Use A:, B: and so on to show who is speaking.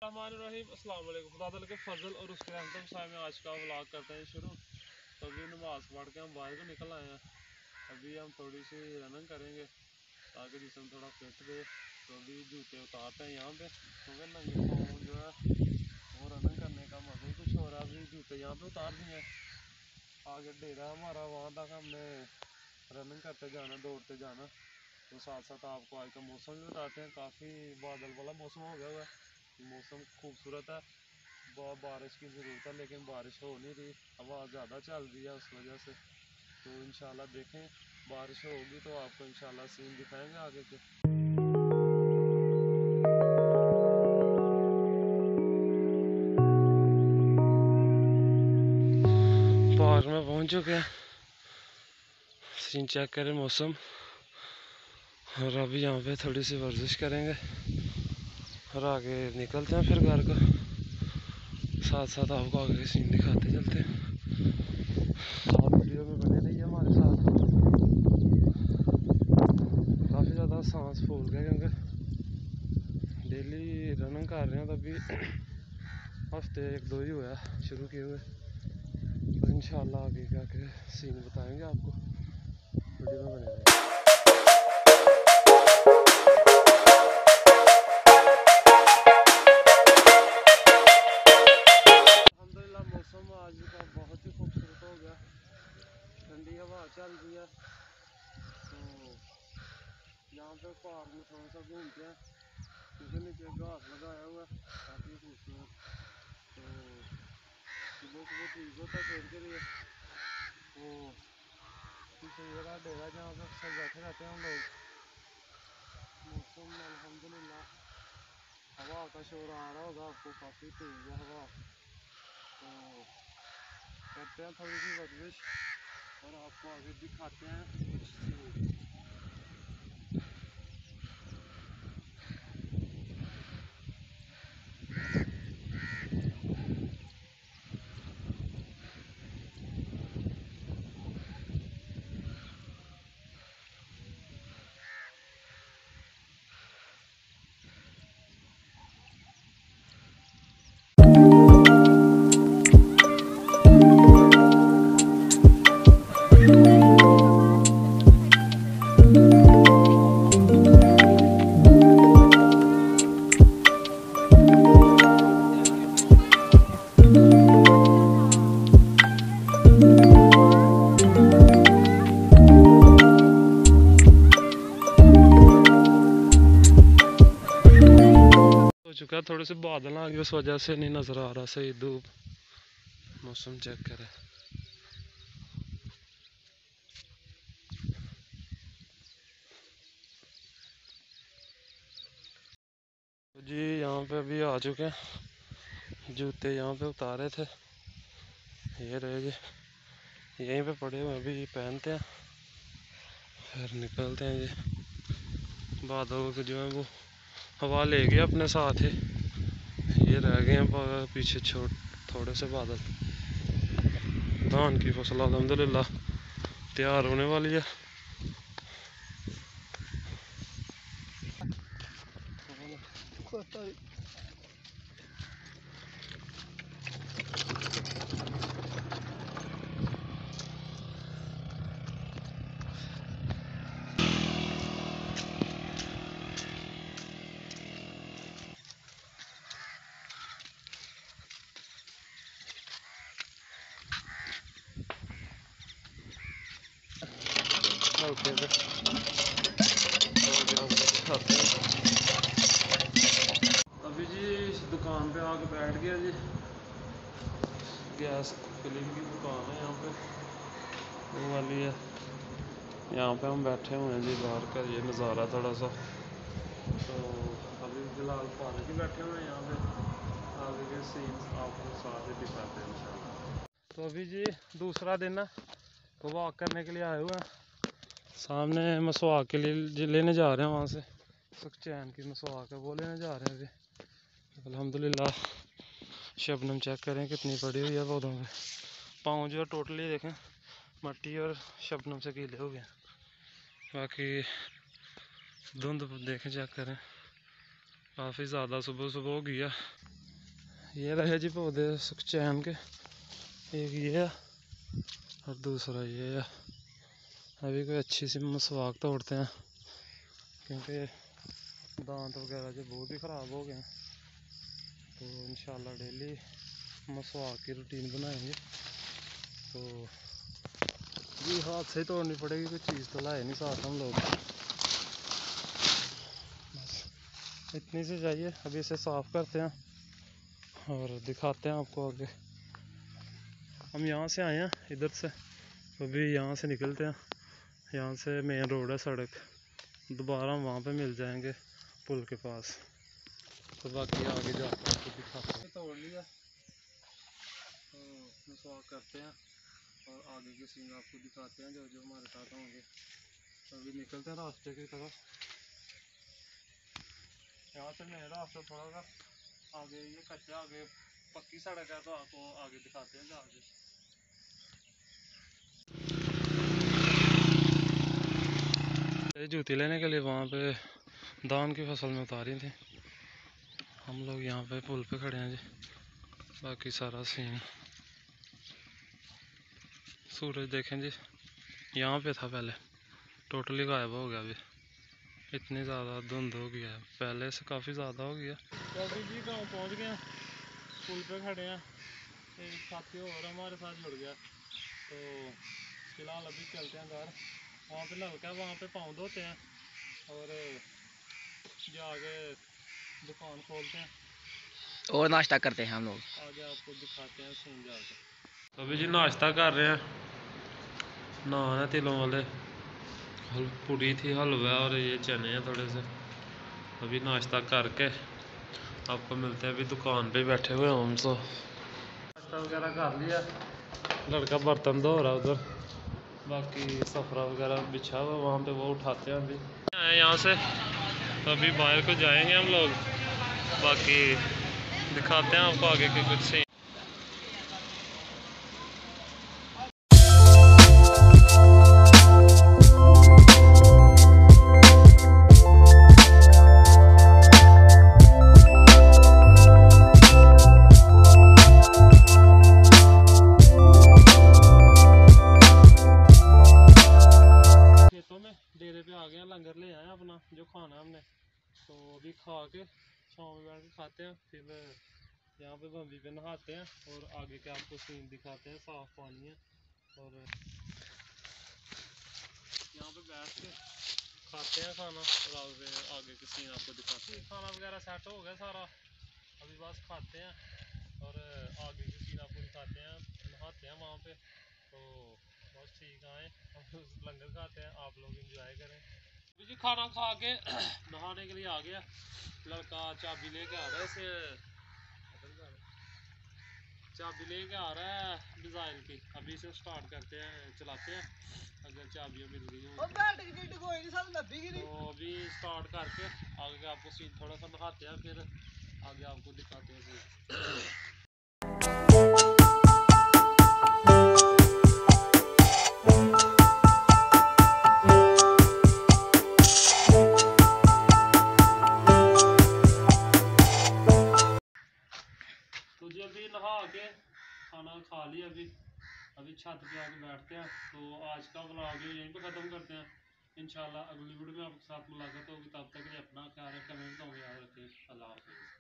A: रहीम अस्सलाम वालेकुम। खुदा के फजल और उसके रहमत साए में आज का व्लॉग करते हैं शुरू। तो अभी नमाज़ पढ़ के हम बाहर को निकल आए हैं। अभी हम थोड़ी सी रनिंग करेंगे ताकि जिसम थोड़ा फिट रहे। तो अभी जूते उतारते हैं यहाँ पे, क्योंकि नंगे पाँव जो है वो रनिंग करने का मज़ा ही कुछ हो रहा है। अभी जूते यहाँ पे उतार दिए हैं, आगे डेरा हमारा, वहाँ तक हमने रनिंग करते जाना, दौड़ते जाना। तो साथ साथ आपको आज का मौसम भी बताते हैं। काफ़ी बादल वाला मौसम हो गया हुआ है, मौसम खूबसूरत है। बहुत बारिश की ज़रूरत है लेकिन बारिश हो नहीं रही, हवा ज़्यादा चल रही है उस वजह से। तो इंशाल्लाह देखें, बारिश होगी तो आपको इंशाल्लाह सीन दिखाएंगे आगे के। पार्क में पहुंच चुके हैं, सीन चेक करें मौसम। और अभी यहाँ पे थोड़ी सी वर्जिश करेंगे और आगे निकलते हैं फिर घर को। साथ साथ आपको आगे के सीन दिखाते चलते हैं। आप वीडियो में बने रहिए हमारे साथ। काफ़ी ज़्यादा सांस फूल गया क्योंकि डेली रनिंग कर रहे हैं। तभी हफ्ते 1-2 ही हुआ शुरू किए हुए। तो इंशाल्लाह आगे का के सीन बताएंगे आपको, वीडियो में बने रहिए। मौसम आज का बहुत ही खूबसूरत हो गया, ठंडी हवा चल रही है। तो यहाँ पे पार्क में थोड़ा सा घूमते हैं, क्योंकि नीचे घास लगाया हुआ है काफ़ी खूबसूरत। तो सुबह सुबह ठीक होता है खेल के लिए। वो पीछे ये रहा डेरा जहाँ पे अक्सर बैठे रहते हैं हम लोग। मौसम अल्हम्दुलिल्लाह, हवा का शोर आ रहा होगा आपको, काफ़ी तेज़ है हवा। तो करते हैं थोड़ी सी वर्जिश और आपको आगे दिखाते हैं कुछ सीन। चुका थोड़े से बादल आ गए, उस वजह से नहीं नज़र आ रहा सही धूप। मौसम चेक करें। जी यहाँ पे अभी आ चुके हैं, जूते यहाँ पे उतारे थे, ये रहे जी यहीं पे पड़े हुए, अभी पहनते हैं फिर निकलते हैं जी। बादल को जो है वो हवा ले गया अपने साथ ही, ये रह गए हैं पीछे थोड़े से बादल। धान की फसल अल्हम्दुलिल्लाह तैयार होने वाली है। अभी जी इस दुकान पे आके बैठ गया जी, गैस फिलिंग की दुकान है यहाँ पे, वो वाली है। यहाँ पे हम बैठे हुए हैं जी बाहर का ये नज़ारा थोड़ा सा। तो अभी फ़िलहाल पार्क ही बैठे हुए हैं यहाँ पे, आगे के सीन्स आपको साथ ही दिखाते हैं इंशाल्लाह। तो अभी जी दूसरा दिन है, तो वॉक करने के लिए आए हुए हैं। सामने मसवाक के लिए लेने जा रहे हैं, वहाँ से सुखचैन की मसवाक है वो लेने जा रहे हैं अभी। अल्हम्दुलिल्लाह शबनम चेक करें कितनी पड़ी हुई है पौधों में। पाँव जो है टोटली देखें मट्टी और शबनम से गीले हो गए। बाकी धुंध देखें चेक करें, काफ़ी ज़्यादा सुबह सुबह हो गई है।
B: ये रहे जी पौधे सुखचैन के, एक ये है और दूसरा ये है। अभी कोई अच्छी सी मसवाक तोड़ते हैं क्योंकि दांत वगैरह जो बहुत ही ख़राब हो गए हैं। तो इंशाल्लाह डेली मसवाक की रूटीन बनाएंगे। तो ये हाथ से ही तोड़नी पड़ेगी, कोई चीज़ तो लाए नहीं साथ हम लोग। बस इतनी सी चाहिए। अभी इसे साफ़ करते हैं और दिखाते हैं आपको आगे। हम यहाँ से आए हैं इधर से, अभी यहाँ से निकलते हैं। यहाँ से मेन रोड है सड़क, दोबारा हम वहाँ पे मिल जाएंगे पुल के पास। तो बाकी आगे जाकर आपको दिखाते हैं। तोड़ लिया तो मसवाक करते हैं और आगे के सीन आपको दिखाते हैं जो जो हमारे साथ होंगे। अभी निकलते हैं रास्ते की तरफ। यहाँ से मेन रास्ता थोड़ा सा आगे, ये कच्चा, आगे पक्की सड़क है तो आपको आगे दिखाते हैं जाके। जूती लेने के लिए वहाँ पे धान की फसल में उतारी थी। हम लोग यहाँ पे पुल पे खड़े हैं जी। बाकी सारा सीन सूरज देखें जी, यहाँ पे था पहले, टोटली गायब हो गया। अभी इतनी ज़्यादा धुंध हो गया है, पहले से काफ़ी ज़्यादा हो गया। तो अभी जी गाँव पहुँच गए हैं, पुल पे खड़े हैं। एक साथी और हमारे साथ जुड़ गया। तो फिलहाल अभी चलते हैं घर। वहाँ पे नलका है, वहाँ पे पाँव धोते हैं और जाके दुकान खोलते हैं
C: और नाश्ता करते हैं हम लोग।
B: आगे आपको दिखाते हैं सीन जाके। तो अभी जी नाश्ता कर रहे हैं, नान है तिलों वाले, पूड़ी थी, हलवा और ये चने हैं थोड़े से। अभी नाश्ता करके आपको मिलते हैं। अभी दुकान पे बैठे हुए हम तो नाश्ता वगैरह कर लिया, लड़का बर्तन धो रहा उधर, बाकी सफरा वगैरह बिछा हुआ वहाँ पे, वो उठाते हैं। अभी आए यहाँ से तो अभी बाहर को जाएंगे हम लोग, बाकी दिखाते हैं आपको आगे के कुछ सीन। डेरे पे आ गए हैं, लंगर ले आए अपना जो खाना है हमने। तो अभी खा के शाम में बैठ के खाते हैं, फिर यहाँ पे बम्बी पे नहाते हैं और आगे के आपको सीन दिखाते हैं। साफ पानी है और यहाँ पे बैठ के खाते हैं खाना और आगे के सीन आपको दिखाते हैं। खाना वगैरह सेट हो गया सारा, अभी बस खाते हैं और आगे के सीन आपको दिखाते हैं। नहाते हैं वहाँ पे, तो बस ठीक आए हम लंगर खाते हैं, आप लोग इंजॉय करें। जी खाना खा के नहाने के लिए आ गया, लड़का चाबी लेके आ रहा है, इसे चाबी लेके आ रहा है डिज़ाइन की। अभी इसे स्टार्ट करते हैं, चलाते हैं, अगर चाबियाँ मिल गई हो तो अभी स्टार्ट करके आगे आपको सीन थोड़ा सा दिखाते हैं, फिर आगे आपको दिखाते हैं सीन। तो जी अभी नहा के खाना खा लिया, अभी छत पे आके बैठते हैं। तो आज का व्लॉग यहीं पे ख़त्म करते हैं। इंशाल्लाह अगली वीडियो में आपके साथ मुलाकात होगी, तब तक के लिए अपना ख्याल रखें, कमेंट में याद रखें। अल्लाह हाफ़िज़।